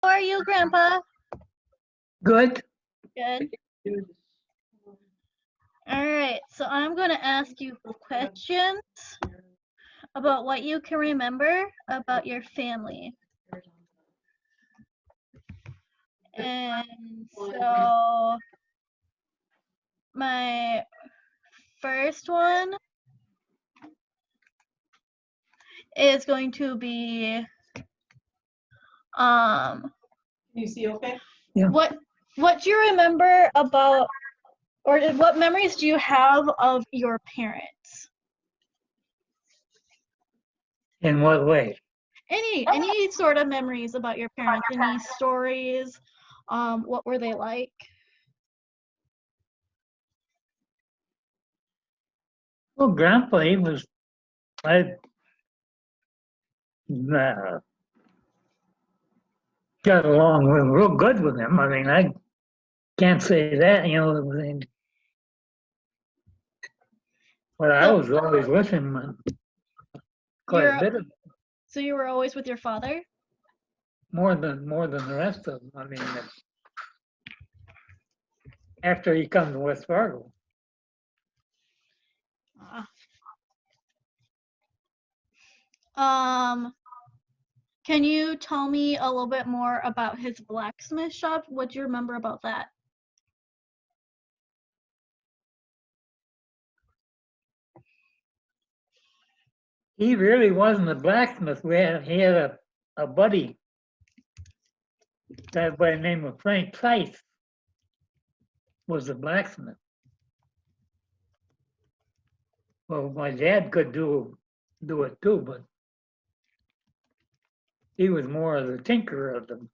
are you, Grandpa? Good. Good. All right, so I'm going to ask you questions about what you can remember about your family. And so my first one is going to be Can you see okay? Yeah. what do you remember about, or what memories do you have of your parents? In what way? Any sort of memories about your parents, any stories, what were they like? Well, Grandpa, he was, I got along real good with him. I mean, I can't say that, you know, but I was always with him quite a bit of So you were always with your father? more than the rest of them. I mean, after he come to West Fargo. Can you tell me a little bit more about his blacksmith shop? What do you remember about that? He really wasn't a blacksmith. He had a buddy that by the name of Frank Price was a blacksmith. Well, my dad could do it too, but he was more of the tinker of them.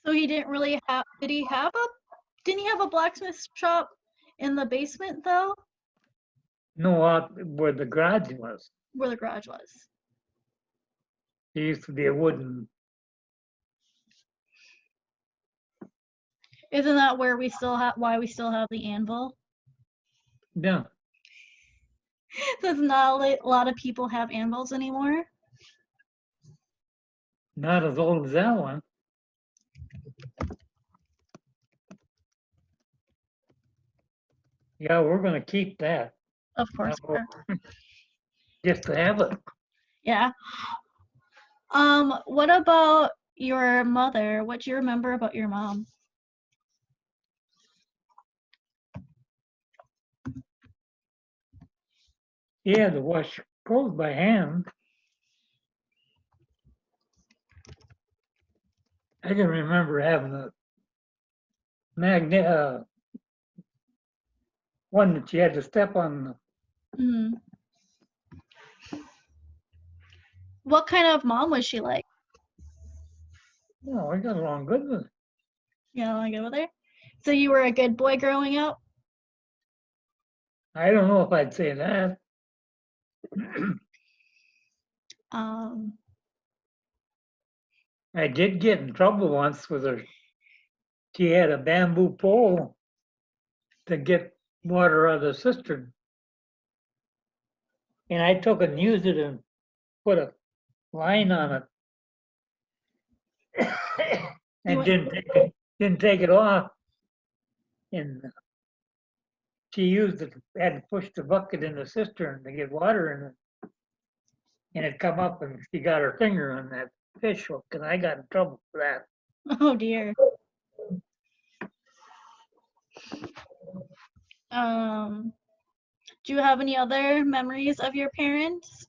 So he didn't really have, didn't he have a blacksmith shop in the basement though? No, out where the garage was. Where the garage was. There used to be a wooden. Isn't that where why we still have the anvil? Yeah. Does not a lot of people have anvils anymore? Not as old as that one. Yeah, we're gonna keep that. Of course. Just to have it. Yeah. What about your mother? What do you remember about your mom? He had to wash clothes by hand. I can remember having a magnet, one that you had to step on. Mm. What kind of mom was she like? No, I got along good with her. You know, I go with her. So you were a good boy growing up? I don't know if I'd say that. I did get in trouble once with her. She had a bamboo pole to get water out of the cistern. And I took it and used it and put a line on it. And didn't take it off. And she used it, had to push the bucket in the cistern to get water in it. And it come up and she got her finger on that fish hook and I got in trouble for that. Oh dear. Do you have any other memories of your parents?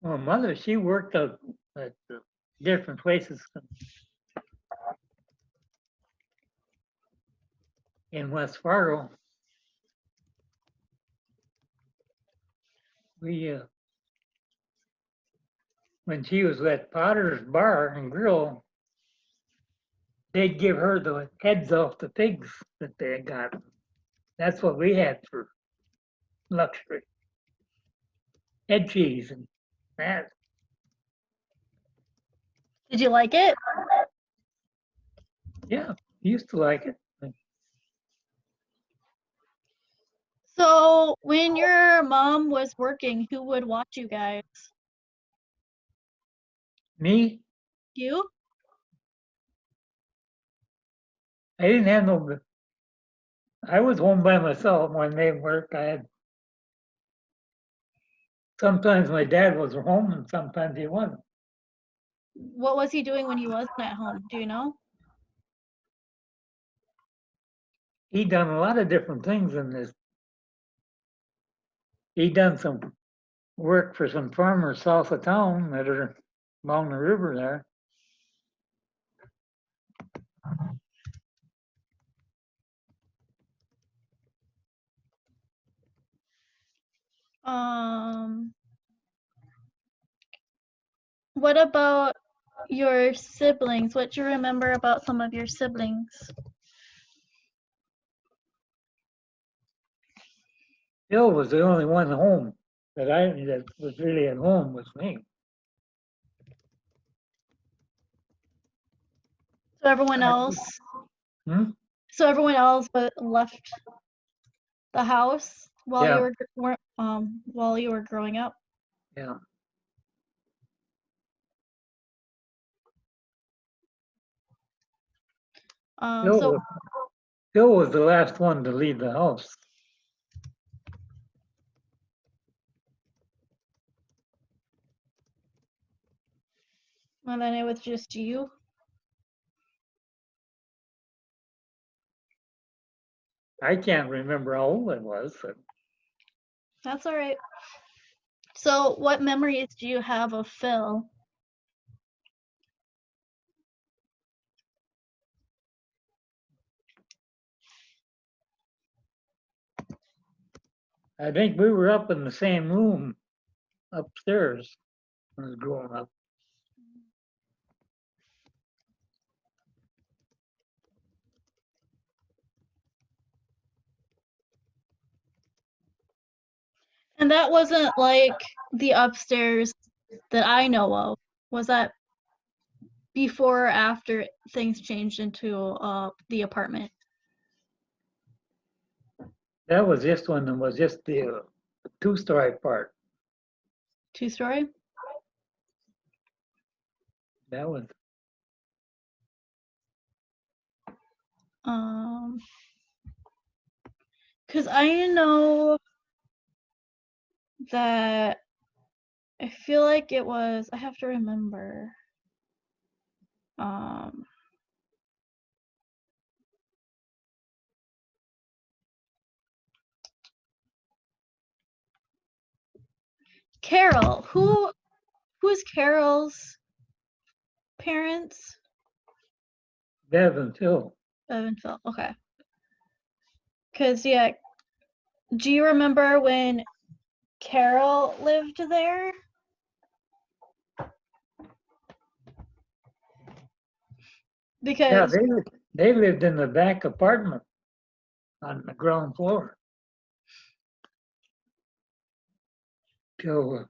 Well, mother, she worked at different places in West Fargo. We, when she was at Potter's Bar and Grill, they'd give her the heads off the pigs that they got. That's what we had for luxury. Head cheese and that. Did you like it? Yeah, used to like it. So when your mom was working, who would watch you guys? Me, You? I didn't have no, I was home by myself when they worked. Sometimes my dad was home and sometimes he wasn't. What was he doing when he wasn't at home? Do you know? He done a lot of different things in this. He done some work for some farmers south of town that are along the river there. Um, what about your siblings? What do you remember about some of your siblings? Bill was the only one home that was really at home with me. So everyone else, Hmm? but left the house while Yeah, while you were growing up. yeah. Bill So was, Bill was the last one to leave the house. and then it was just you. I can't remember how old I was, but That's all right. So what memories do you have of Phil? I think we were up in the same room upstairs when I was growing up. And that wasn't like the upstairs that I know of. Was that before or after things changed into the apartment? That was just when it was just the two-story part. Two-story? That was, Because I know that I feel like it was, I have to remember. Carol, who's Carol's parents? Bev and Phil. Bev and Phil. Okay. Because yeah, do you remember when Carol lived there? Yeah, Because they lived in the back apartment on the ground floor till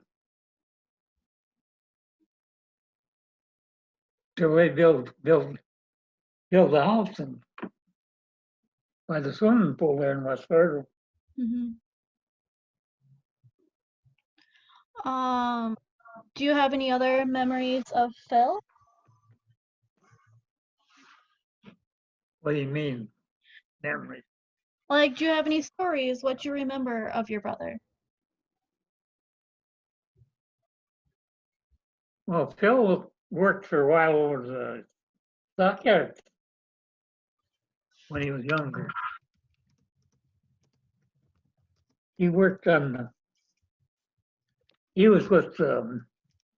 till they built the house and by the swimming pool there in West Fargo. Mhm. Do you have any other memories of Phil? What do you mean, memory? Like, do you have any stories? What you remember of your brother? Well, Phil worked for a while over the stockyards when he was younger. He worked on, he was with the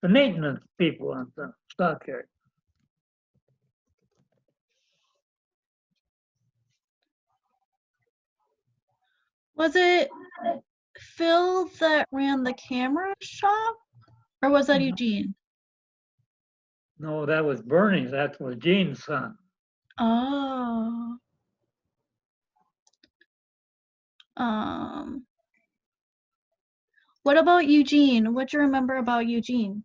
maintenance people on the stockyard. Was it Phil that ran the camera shop, or was that Eugene? No, that was Bernie. That was Gene's son. Oh. Um, what about Eugene? What do you remember about Eugene?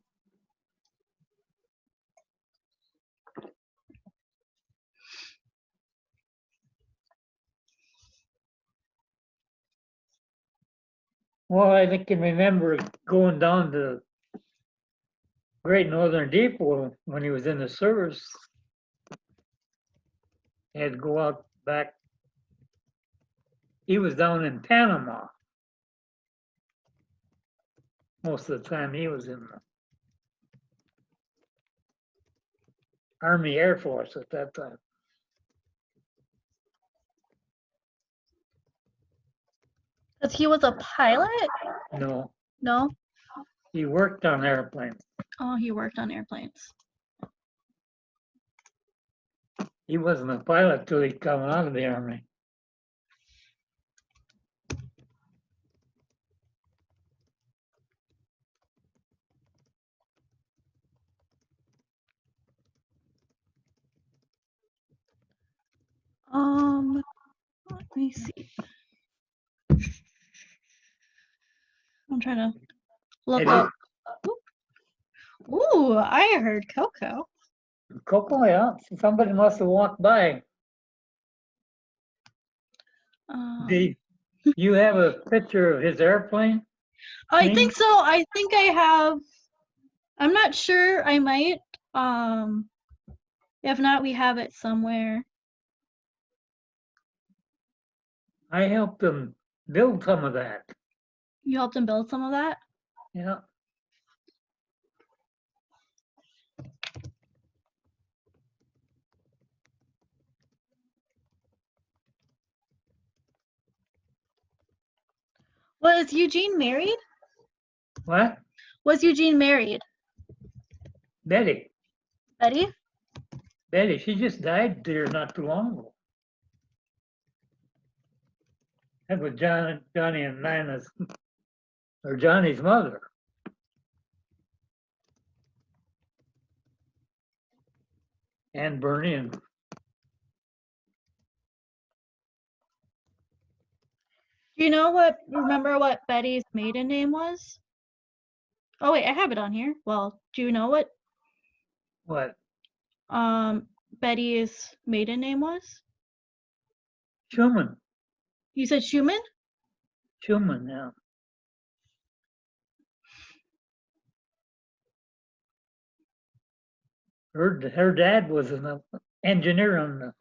Well, I can remember going down to Great Northern Depot when he was in the service. He had to go out back. He was down in Panama most of the time. He was in the Army Air Force at that time. Because he was a pilot? No, No? he worked on airplanes. Oh, he worked on airplanes. He wasn't a pilot till he come out of the Army. Let me see. I'm trying to look Hey, up. Ooh, I heard Coco. Coco, yeah, somebody must have walked by. Um, You have a picture of his airplane? I Plane? think so. I think I have. I'm not sure. I might. If not, we have it somewhere. I helped him build some of that. You helped him build some of that? Yeah. Was Eugene married? What? Was Eugene married? Betty. Betty? Betty, she just died there not too long ago. That was Johnny and Nana's, or Johnny's mother. And Bernie and Do you remember what Betty's maiden name was? Oh wait, I have it on here. Well, do you know what what? Betty's maiden name was? Schumann. You said Schumann? Schumann, yeah. Her dad was an engineer on the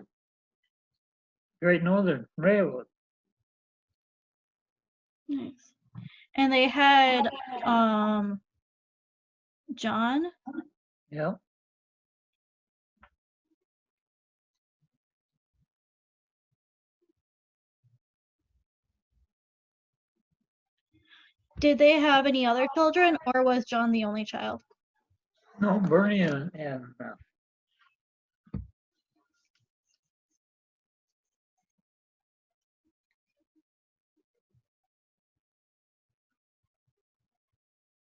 Great Northern Railroad. Nice. And they had John. Yeah. Did they have any other children, or was John the only child? No, Bernie and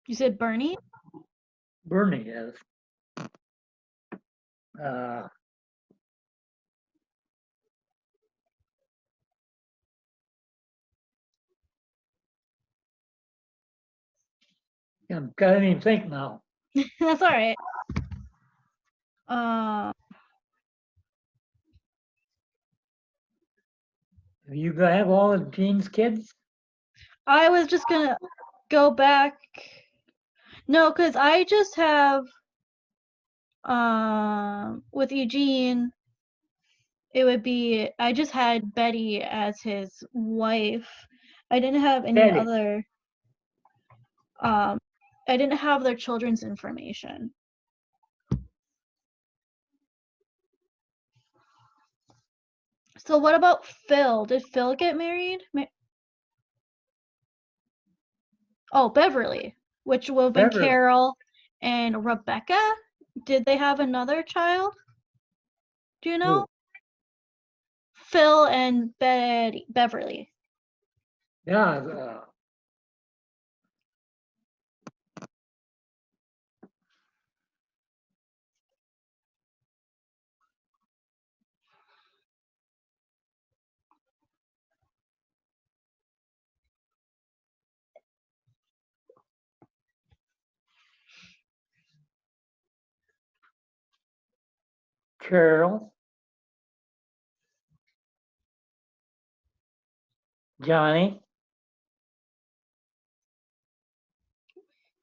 You said Bernie? Bernie is. Uh, I can't even think now. That's all right. Uh, You have all of Gene's kids? I was just gonna go back. No, because I just have with Eugene, it would be I just had Betty as his wife. I didn't have any Betty. other I didn't have their children's information. So what about Phil? Did Phil get married? Oh, Beverly, which would have been Beverly. Carol and Rebecca. Did they have another child? Do you know? Who? Phil and Beverly. Yeah. Carol. Johnny.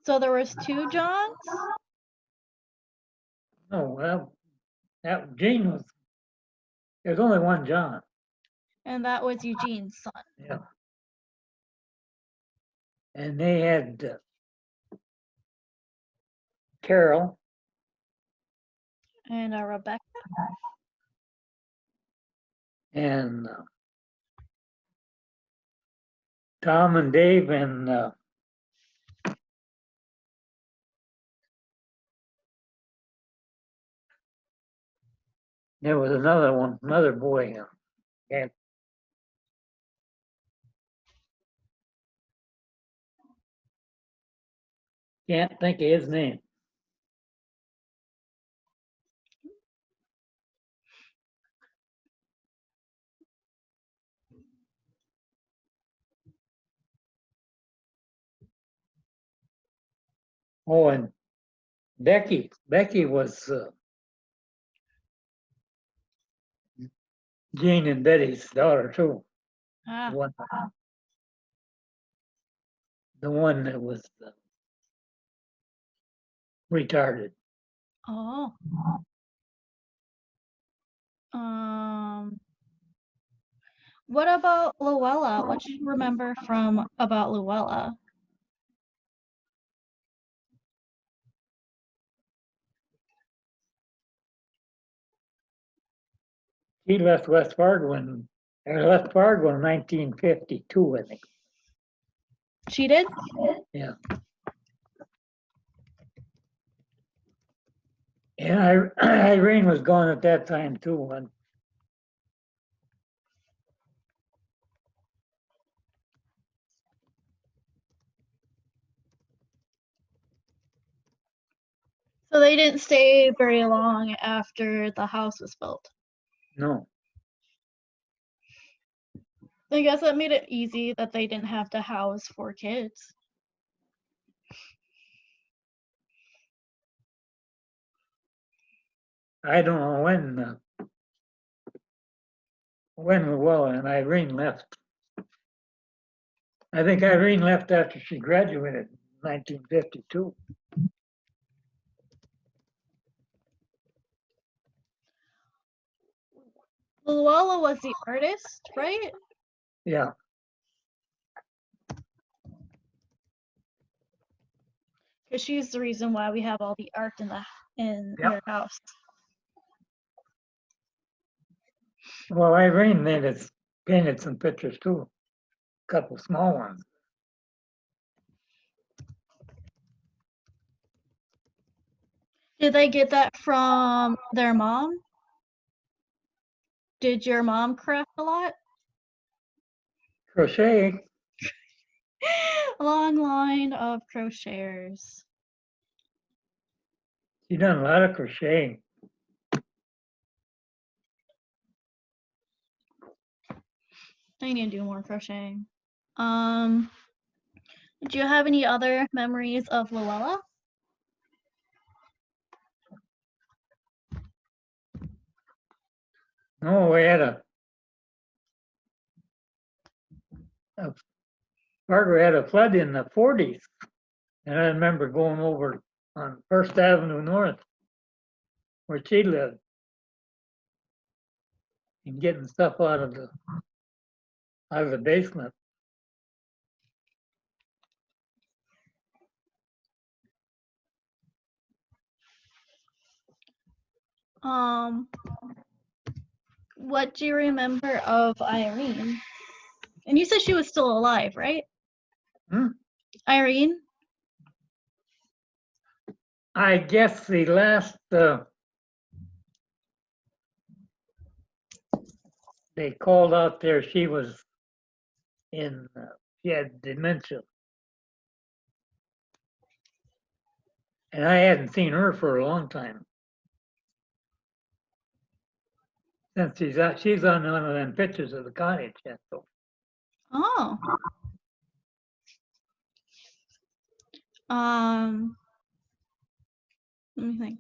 So there was two Johns? No, well, that Gene was, there's only one John, And that was Eugene's son. yeah. And they had Carol, And Rebecca. and Tom and Dave, and there was another one, another boy. Can't think of his name. Oh, and Becky. Becky was Jean and Betty's daughter too. Ah, One, the one that was retarded. oh. What about Luella? What do you remember from about Luella? He left West Fargo in 1952, I think. She did? Yeah. And Irene was gone at that time too. And So they didn't stay very long after the house was built. no, I guess that made it easy that they didn't have to house 4 kids. I don't know when Luella and Irene left. I think Irene left after she graduated in 1952. Luella was the artist, right? Yeah. Because she's the reason why we have all the art in Yep. your house. Well, Irene painted some pictures too, a couple small ones. Did they get that from their mom? Did your mom craft a lot? Crochet, A long line of crocheters. she done a lot of crocheting. I need to do more crocheting. Do you have any other memories of Luella? No, we had Fargo had a flood in the 40s. And I remember going over on First Avenue North where she lived and getting stuff out of the basement. What do you remember of Irene? And you said she was still alive, right? Hmm? Irene? I guess the last they called out there, she was she had dementia. And I hadn't seen her for a long time. Since she's on one of them pictures of the cottage. Yeah, so. Oh. Let me think.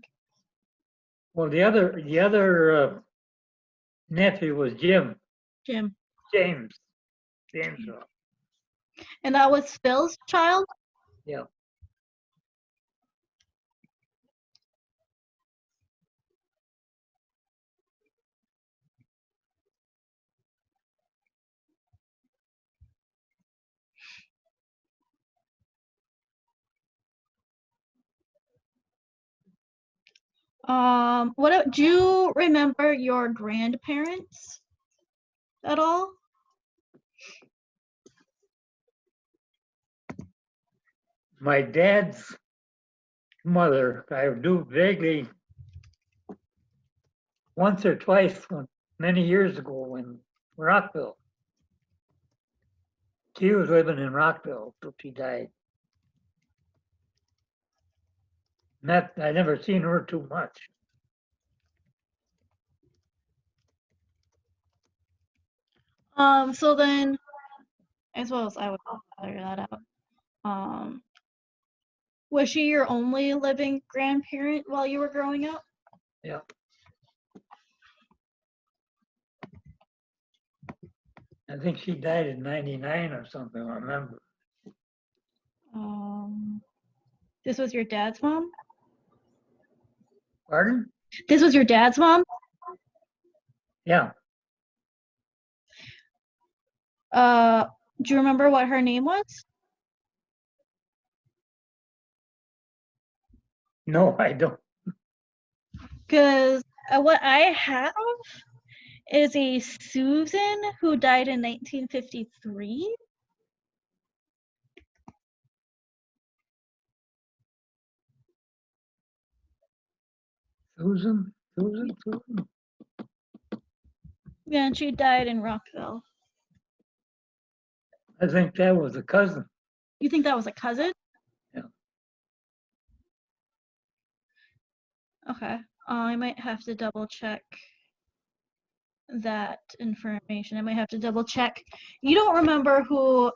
Well, the other nephew was Jim. James. And that was Phil's child? Yeah. Do you remember your grandparents at all? My dad's mother, I do vaguely once or twice many years ago in Rockville. She was living in Rockville till she died. I never seen her too much. So then, as well as I would figure that out. Was she your only living grandparent while you were growing up? Yeah. I think she died in 99 or something, I remember. This was your dad's mom? Pardon? This was your dad's mom? Yeah. Do you remember what her name was? No, I don't. Because what I have is a Susan who died in 1953. Susan? Yeah, and she died in Rockville. I think that was a cousin. You think that was a cousin? Yeah. Okay. I might have to double check that information. I might have to double check. You don't remember what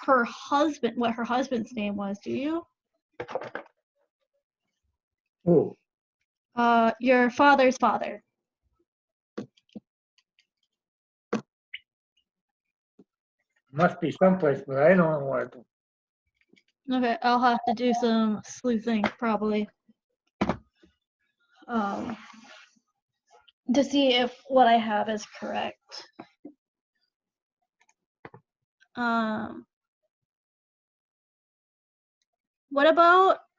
her husband's name was, do you? Oh, Your father's father. must be someplace, but I don't know what. Okay, I'll have to do some sleuthing probably. To see if what I have is correct.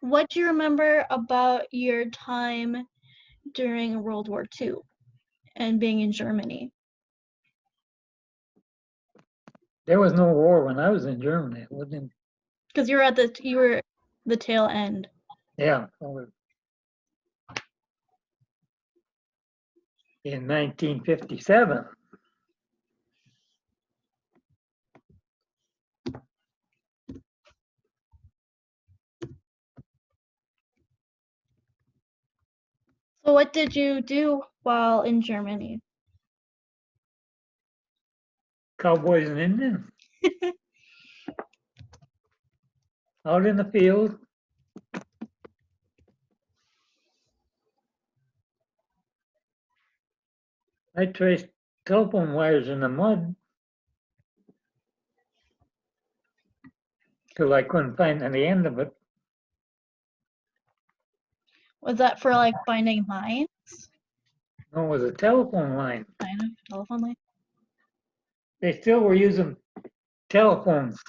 What do you remember about your time during World War II and being in Germany? There was no war when I was in Germany. It wasn't. Because you were the tail end. Yeah. In 1957. So what did you do while in Germany? Cowboys and Indians. Out in the field. I traced telephone wires in the mud till I couldn't find any end of it. Was that for like finding lines? No, it was a telephone line. Kind of telephone line. They still were using telephones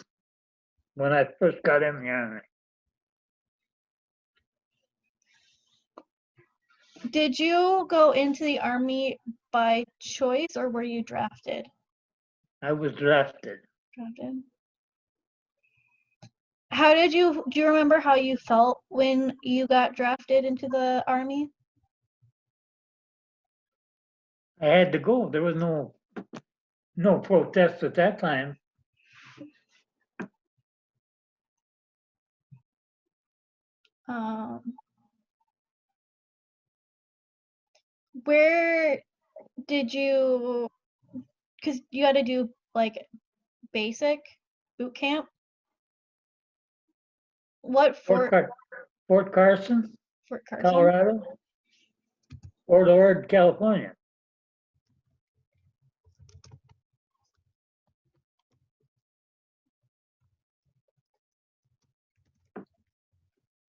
when I first got in the army. Did you go into the army by choice or were you drafted? I was drafted. Drafted. Do you remember how you felt when you got drafted into the army? I had to go. There was no protest at that time. Where did you, because you had to do like basic boot camp? What Fort Carson, Fort Carson? Colorado. Fort Ord, California.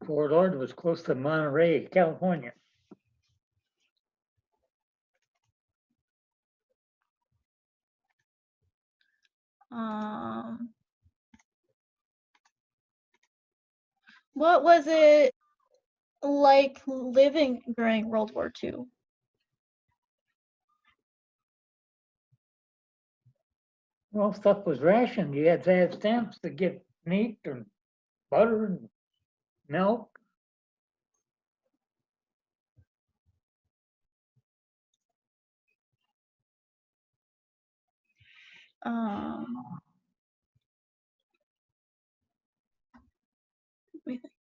Fort Ord was close to Monterey, California. What was it like living during World War II? Well, stuff was rationed. You had to have stamps to get meat and butter and milk. Um, let me think.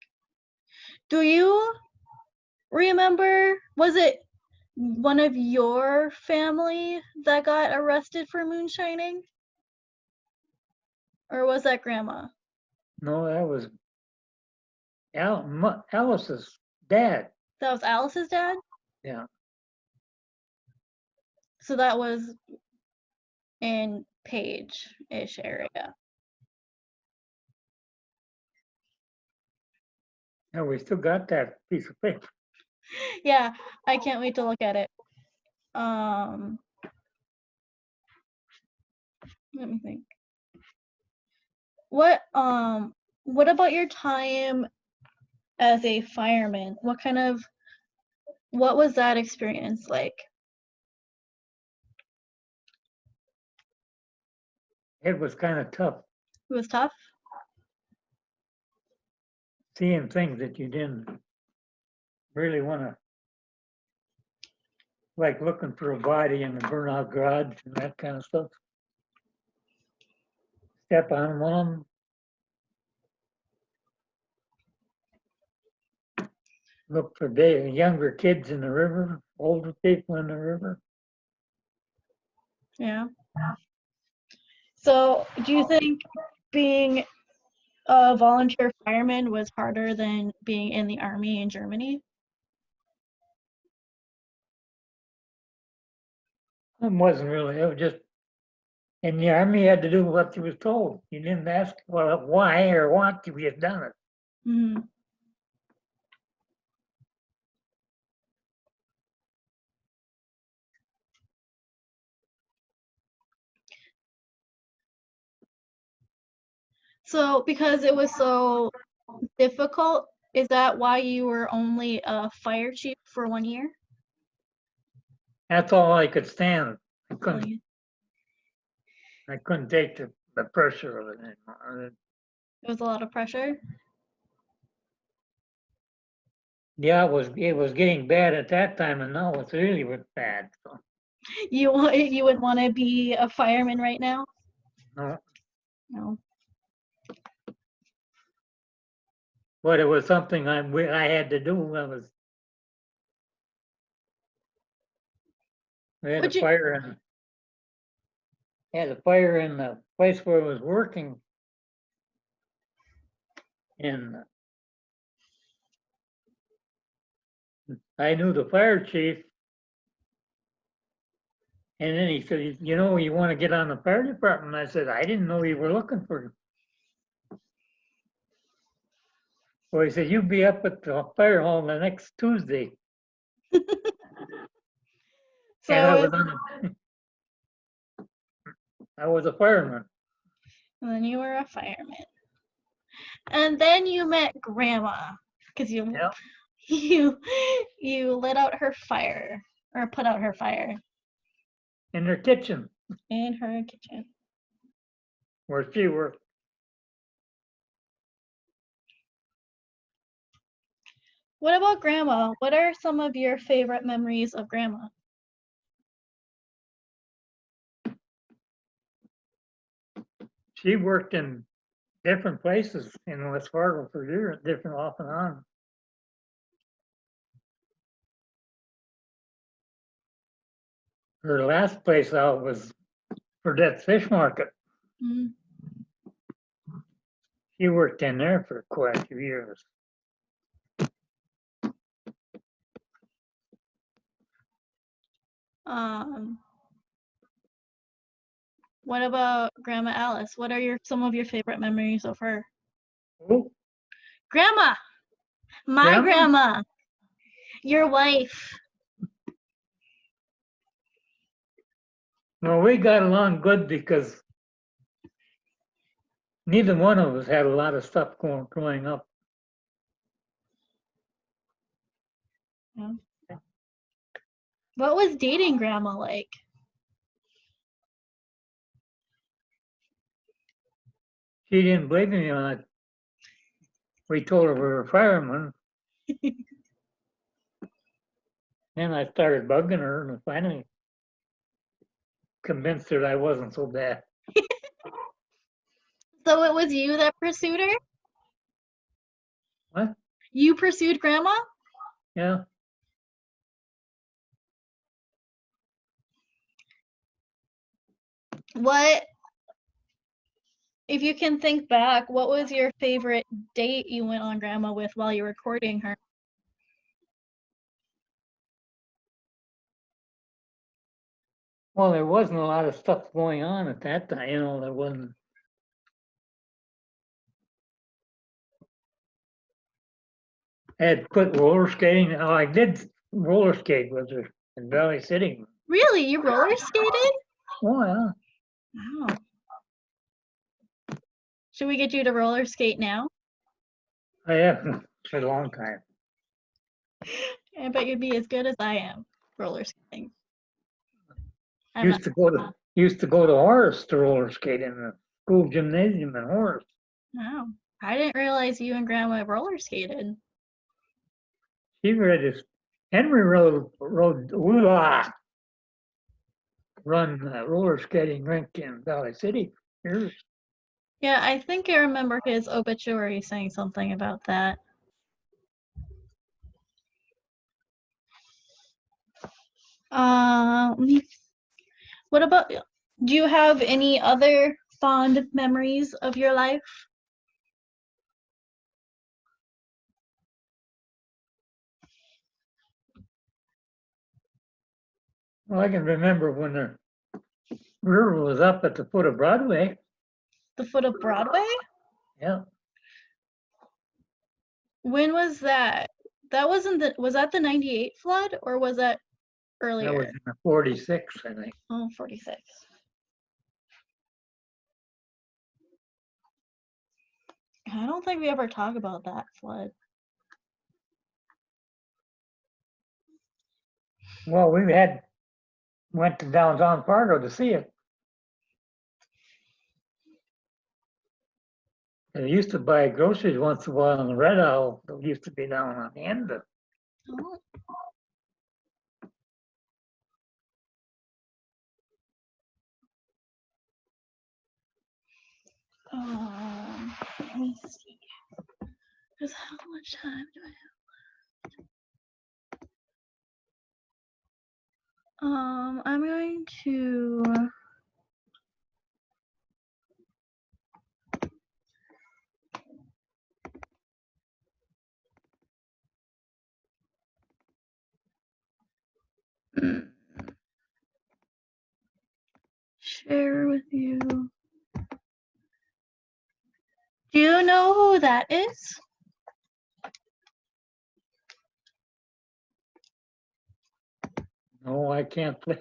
Do you remember, was it one of your family that got arrested for moonshining? Or was that grandma? No, that was Alice's dad. That was Alice's dad? Yeah. So that was in Page-ish area. And we still got that piece of paper. Yeah, I can't wait to look at it. Let me think. What about your time as a fireman? What was that experience like? It was kind of tough It was tough? seeing things that you didn't really want to, like looking for a body in the burnout garage and that kind of stuff. Step on one of them. Look for younger kids in the river, older people in the river. Yeah. So do you think being a volunteer fireman was harder than being in the army in Germany? It wasn't really, it was just, in the army you had to do what you was told. You didn't ask why or what, you had done it. Mhm. So because it was so difficult, is that why you were only a fire chief for 1 year? That's all I could stand. I Really? couldn't take the pressure of it anymore. It was a lot of pressure? Yeah, it was getting bad at that time, and now it's really bad. So, You would want to be a fireman right now? no, No. but it was something I had to do. We had a Would you? fire in the place where I was working, and I knew the fire chief. And then he said, you know, you want to get on the fire department? I said, I didn't know you were looking for him. Well, he said, you'll be up at the fire hall the next Tuesday. So And I was a fireman. and then you were a fireman. And then you met grandma because Yep. you lit out her fire or put out her fire In their kitchen in her kitchen. where she worked. What about grandma? What are some of your favorite memories of grandma? She worked in different places in West Fargo for years, different off and on. Her last place out was for that fish market. Mm. She worked in there for quite a few years. What about Grandma Alice? What are some of your favorite memories of her? Oh, Grandma, my Grandma? grandma, your wife. No, we got along good because neither one of us had a lot of stuff growing up. What was dating grandma like? She didn't believe me on it. We told her we were firemen. Then I started bugging her and finally convinced her I wasn't so bad. So it was you that pursued her? What? You pursued grandma? Yeah. What, if you can think back, what was your favorite date you went on grandma with while you were courting her? Well, there wasn't a lot of stuff going on at that time, there wasn't. I had quit roller skating. Oh, I did roller skate with her in Valley City. Really? You roller skated? Oh, yeah. Wow. Should we get you to roller skate now? I have for a long time. I bet you'd be as good as I am roller skating. I'm not. Used to go to Horace to roller skate in the school gymnasium in Horace. Wow. I didn't realize you and grandma roller skated. She read this Henry rode run roller skating rink in Valley City. Years. Yeah, I think I remember his obituary saying something about that. What about, do you have any other fond memories of your life? Well, I can remember when the river was up at the foot of Broadway. The foot of Broadway? Yeah, When was that? That wasn't the, was that the 98 flood or was that that was earlier? in the 46, I think. Oh, 46. I don't think we ever talk about that flood. Well, went to downtown Fargo to see it. I used to buy groceries once in a while on the Red Owl. That used to be down on the end of. Oh. Let me see. Because how much time do I have? I'm going to. Share with you. Do you know who that is? No, I can't play.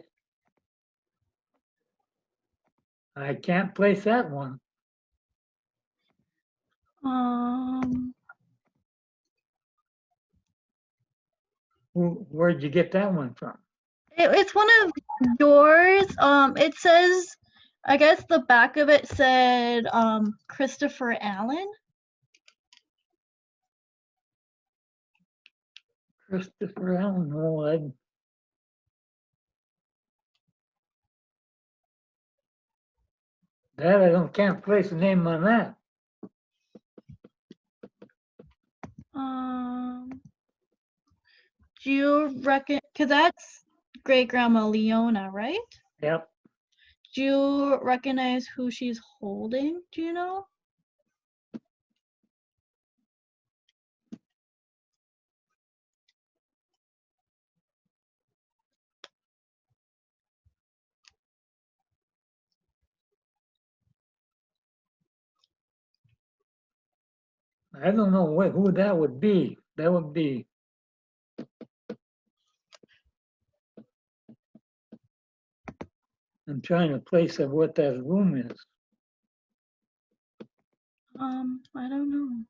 I can't place that one. Where'd you get that one from? It's one of yours. It says, I guess the back of it said Christopher Allen. Christopher Allen. No, can't place a name on that. Do you reckon? Cause that's great grandma Leona, right? Yep. Do you recognize who she's holding? Do you know? I don't know who that would be. That would be. I'm trying to place of what that room is. I don't know.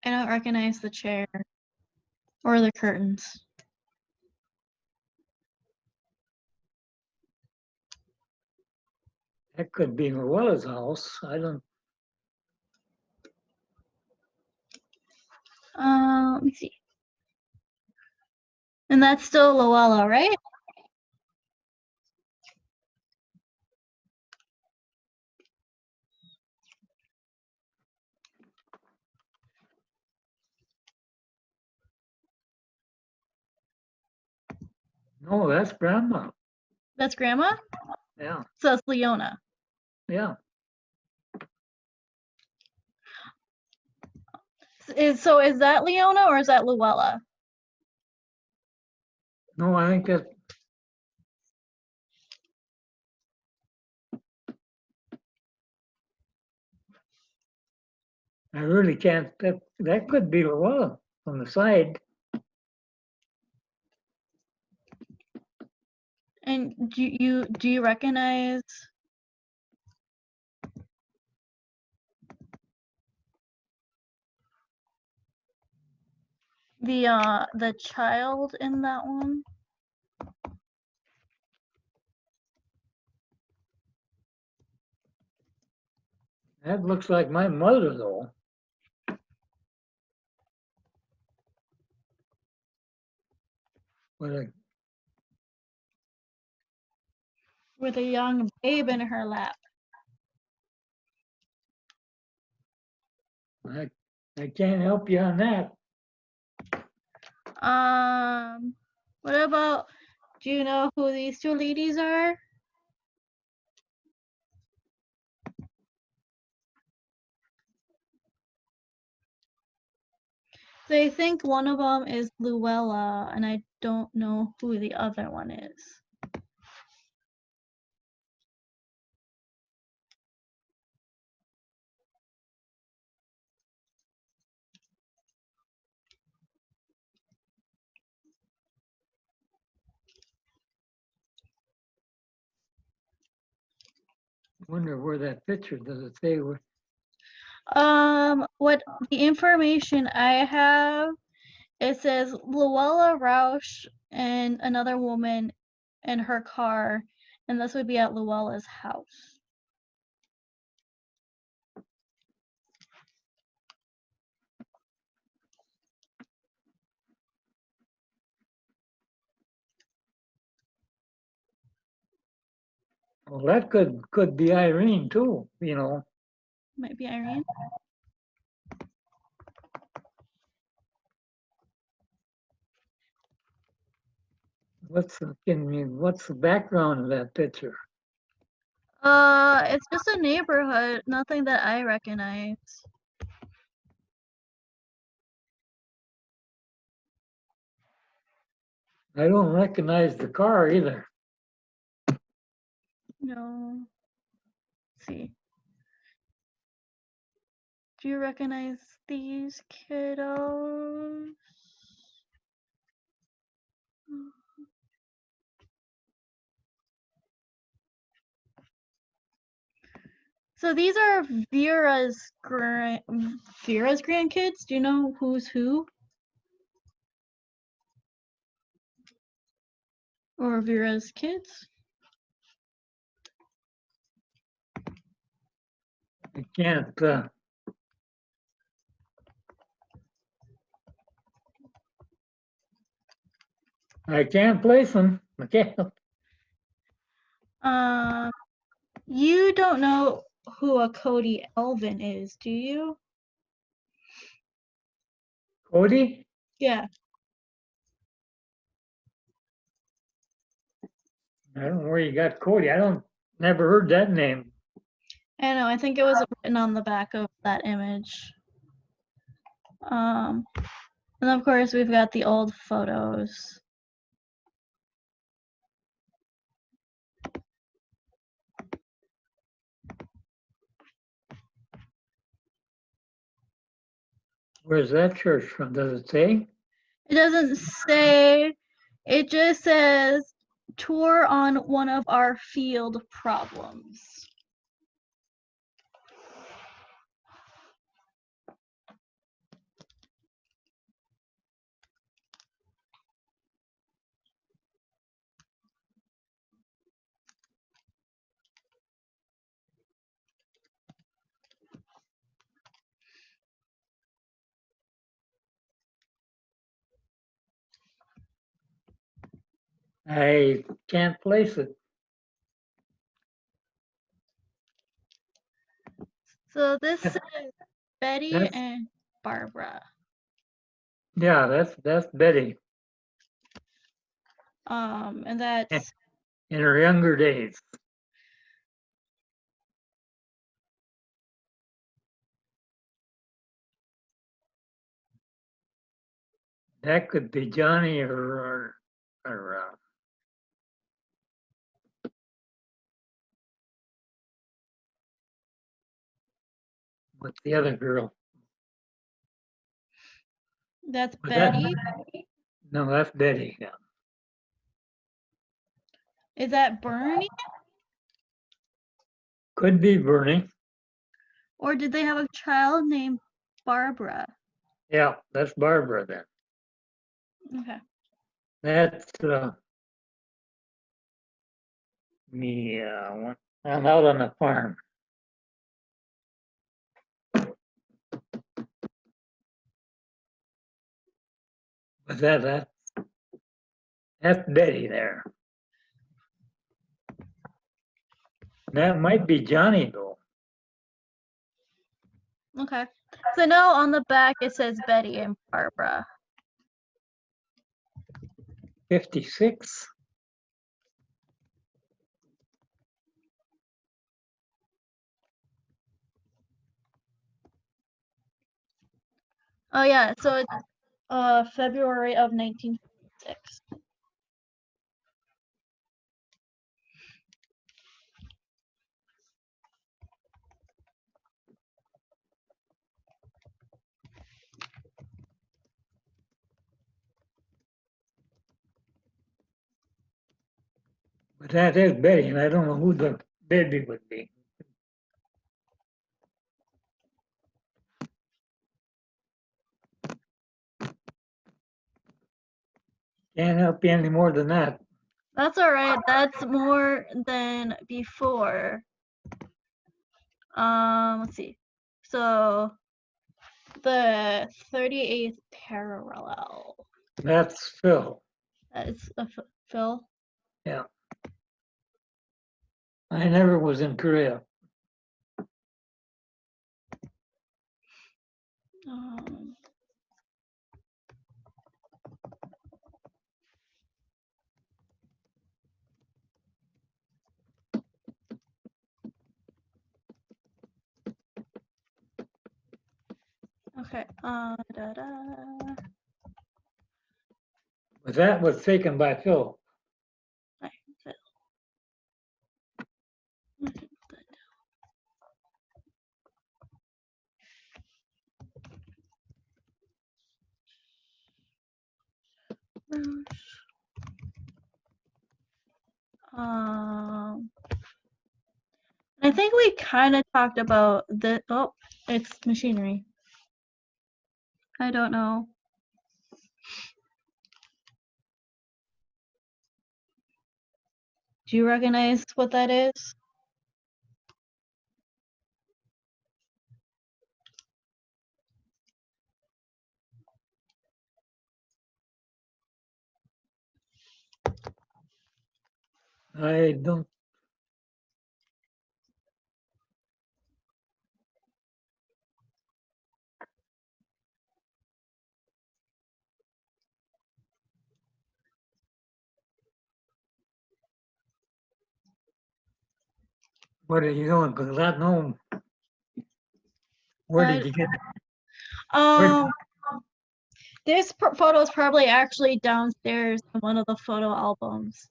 I don't recognize the chair or the curtains. That could be Luella's house. I don't, Let me see. And that's still Luella, right? no, that's Grandma. That's Grandma? Yeah, So that's Leona. yeah. So is that Leona or is that Luella? No, I think that, I really can't, that could be Luella on the side. And do you recognize the child in that one? That looks like my mother though. With With a young babe in her lap. I can't help you on that. What about, do you know who these two ladies are? So I think one of them is Luella, and I don't know who the other one is. Wonder where that picture, does it say where? What the information I have, it says Luella Rausch and another woman in her car, and this would be at Luella's house. Well, that could be Irene too, you know. Might be Irene. What's the background of that picture? It's just a neighborhood, nothing that I recognize. I don't recognize the car either. No. Let's see. Do you recognize these kiddos? So these are Vera's grandkids. Do you know who's who? Or Vera's kids? I can't. I can't place them. I can't. You don't know who a Cody Elvin is, do you? Cody? Yeah. I don't know where you got Cody. Never heard that name. I know, I think it was written on the back of that image. And of course we've got the old photos. Where's that church from? Does it say? It doesn't say, it just says tour on one of our field problems. I can't place it. So this is Betty That's- and Barbara. Yeah, that's Betty And that's in her younger days. That could be Johnny or what's the other girl? that's Was that- Betty. No, that's Betty. Yeah. Is that Bernie? Could be Bernie. Or did they have a child named Barbara? Yeah, that's Barbara then. Okay. That's me. I'm out on the farm. But that's Betty there. That might be Johnny though. Okay. So now on the back it says Betty and Barbara. 56. Oh yeah, so it's February of 1956. But that is Betty, and I don't know who the baby would be. Can't help you any more than that. That's all right. That's more than before. Let's see. So the 38th parallel. That's Phil. That is Phil. Yeah. I never was in Korea. Um, okay. But that was taken by Phil. Right, Phil. I think we kind of talked about the. Oh, it's machinery. I don't know. Do you recognize what that is? I don't. What are you doing? Because I know. Where did you get it? Um, this photo is probably actually downstairs in one of the photo albums.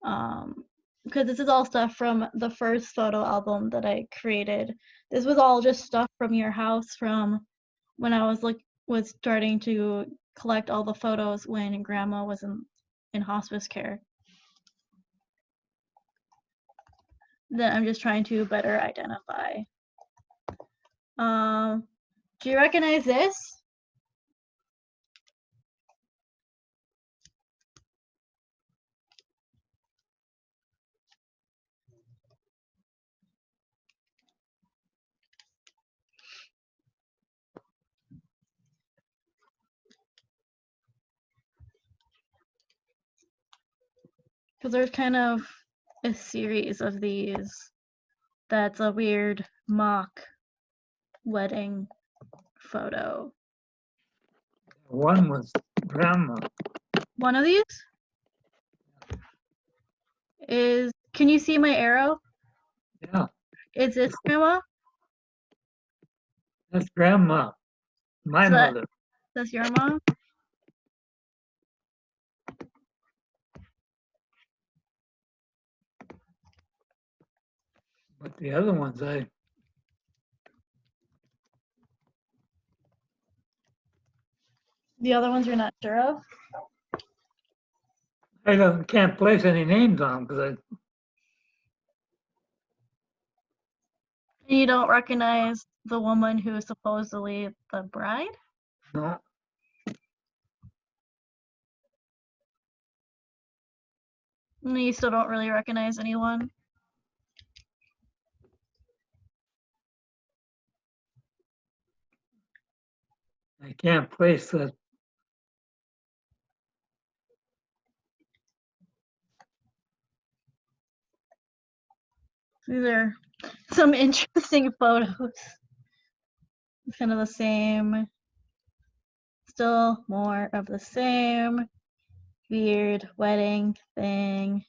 Because this is all stuff from the first photo album that I created. This was all just stuff from your house from when I was starting to collect all the photos when grandma was in hospice care. That I'm just trying to better identify. Do you recognize this? Because there's kind of a series of these that's a weird mock wedding photo. One was grandma. One of these is, can you see my arrow? Yeah, Is this grandma? that's grandma, my So mother. that's your mom? But the other ones, The other ones you're not sure of? can't place any names on because And you don't recognize the woman who is supposedly the bride? no, And you still don't really recognize anyone? I can't place the. These are some interesting photos. It's kind of the same. Still more of the same weird wedding thing.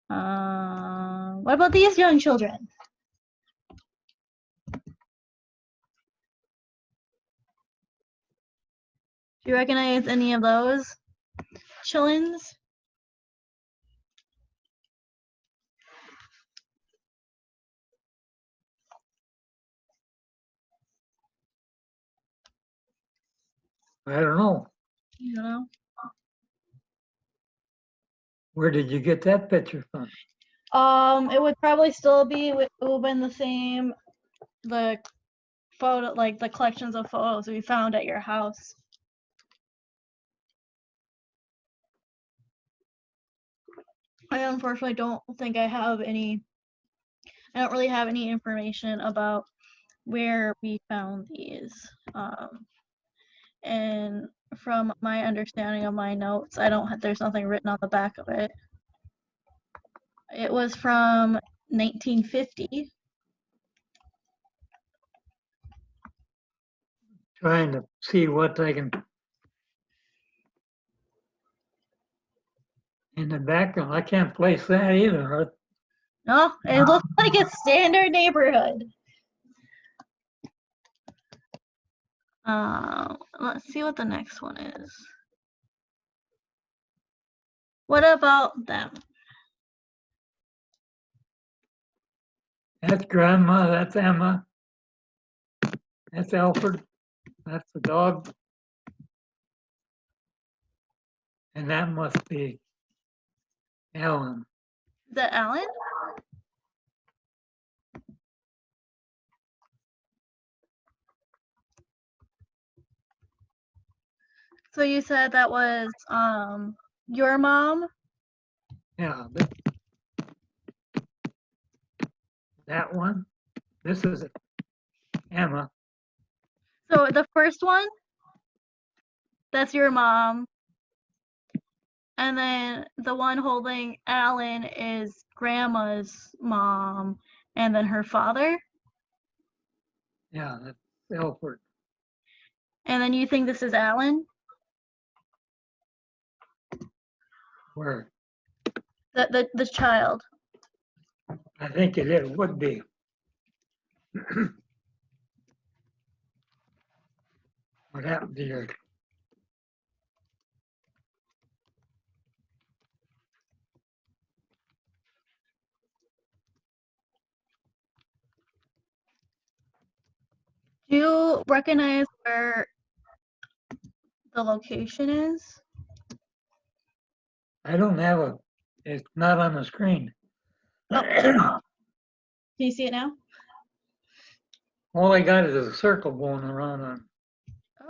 What about these young children? Do you recognize any of those chillins? I don't know. You know? Where did you get that picture from? It would probably still be, it would have been the same, the photo, like the collections of photos we found at your house. I unfortunately don't think I have any, I don't really have any information about where we found these. And from my understanding of my notes, there's nothing written on the back of it. It was from 1950. Trying to see what I can. In the background, I can't place that either. No, it looks like a standard neighborhood. Let's see what the next one is. What about them? That's grandma, that's Emma. That's Alfred. That's the dog. And that must be Alan. Is that Alan? So you said that was your mom? Yeah. That one. This is Emma. So the first one, that's your mom. And then the one holding Alan is grandma's mom, and then her father. Yeah, that's Alfred. And then you think this is Alan? Where The child. I think it would be. What happened to your? Do you recognize where the location is? I don't have a. It's not on the screen. Oh. Can you see it now? All I got is a circle going around on.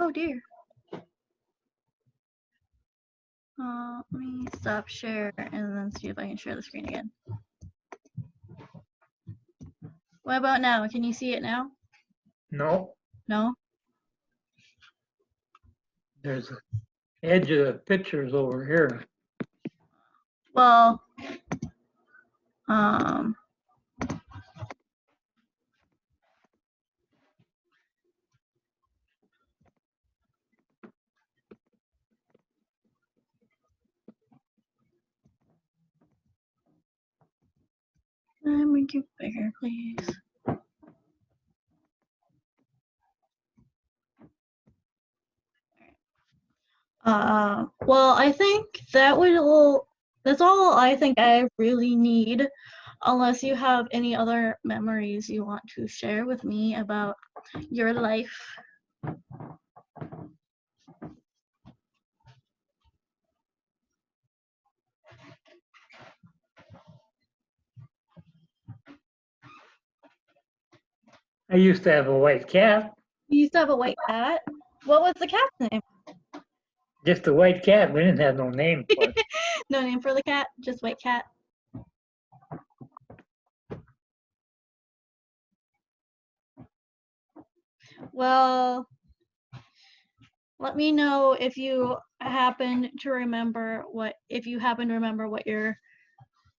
Oh dear. Let me stop share and then see if I can share the screen again. What about now? Can you see it now? No, No? there's the edge of the pictures over here. Well, um, let me get bigger, please. Well, I think that's all I think I really need, unless you have any other memories you want to share with me about your life. I used to have a white cat, You used to have a white cat. What was the cat's name? just a white cat. We didn't have no name for it. No name for the cat, just white cat. Well, let me know if you happen to remember what your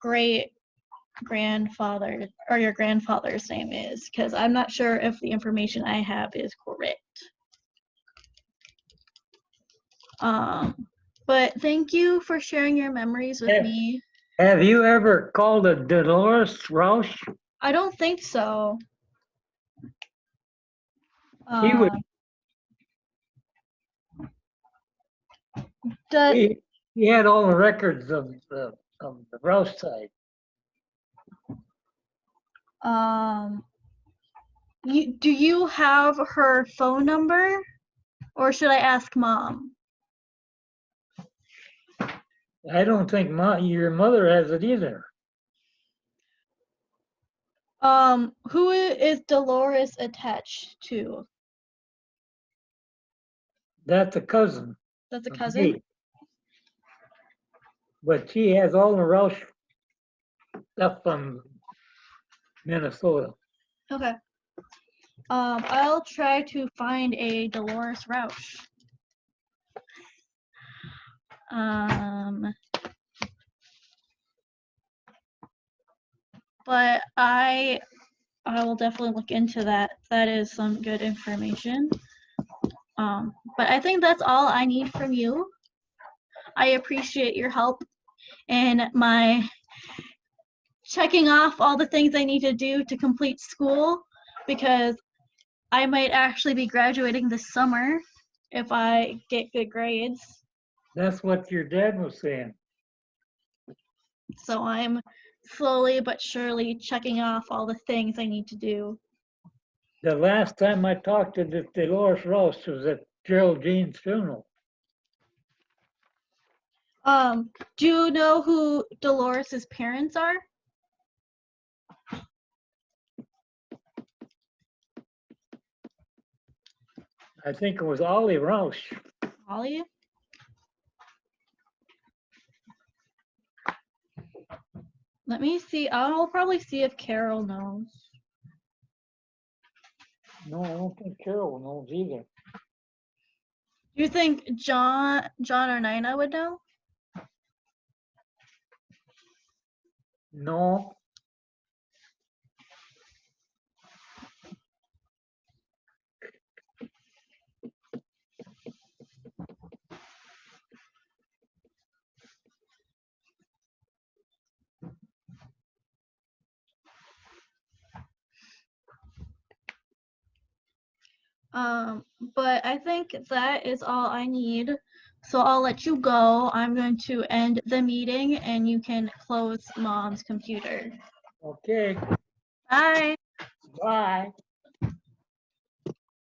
great grandfather or your grandfather's name is, because I'm not sure if the information I have is correct. But thank you for sharing your memories with me. Have you ever called a Dolores Rausch? I don't think so. He would. He had all the records of the Rausch side. Do you have her phone number, or should I ask Mom? I don't think your mother has it either. Who is Dolores attached to? That's a cousin. That's a of cousin? me. But she has all the Rausch stuff from Minnesota. Okay. I'll try to find a Dolores Rausch. But I will definitely look into that. That is some good information. But I think that's all I need from you. I appreciate your help in my checking off all the things I need to do to complete school, because I might actually be graduating this summer if I get good grades. That's what your dad was saying. So I'm slowly but surely checking off all the things I need to do. The last time I talked to the Dolores Rausch was at Gerald Jean's funeral. Do you know who Dolores's parents are? I think it was Ollie Rausch. Ollie? Let me see. I'll probably see if Carol knows. No, I don't think Carol knows either. Do you think John or Nina would know? No. But I think that is all I need. So I'll let you go. I'm going to end the meeting and you can close Mom's computer. Okay. Bye. Bye.